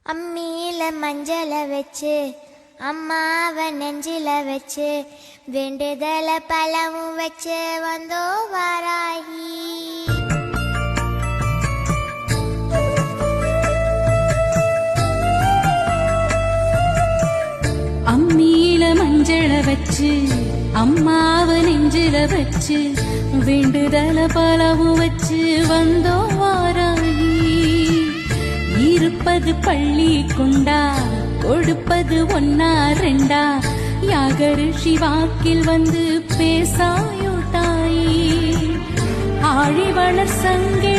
அம்மியில மஞ்சள வச்சு அம்மாவ நெஞ்சில வச்சு வேண்டுதல பழமும் வச்சு வந்தோ வாராகி. அம்மியில மஞ்சள வச்சு அம்மாவ நெஞ்சில வச்சு வேண்டுதல பழமும் வச்சு வந்தோ வாராகி. இருப்பது பள்ளி கொண்டா கொடுப்பது ஒன்னா ரெண்டா யாகரிஷி வாக்கில் வந்து பேசாயோ தாயி. ஆழிவளர் சங்கே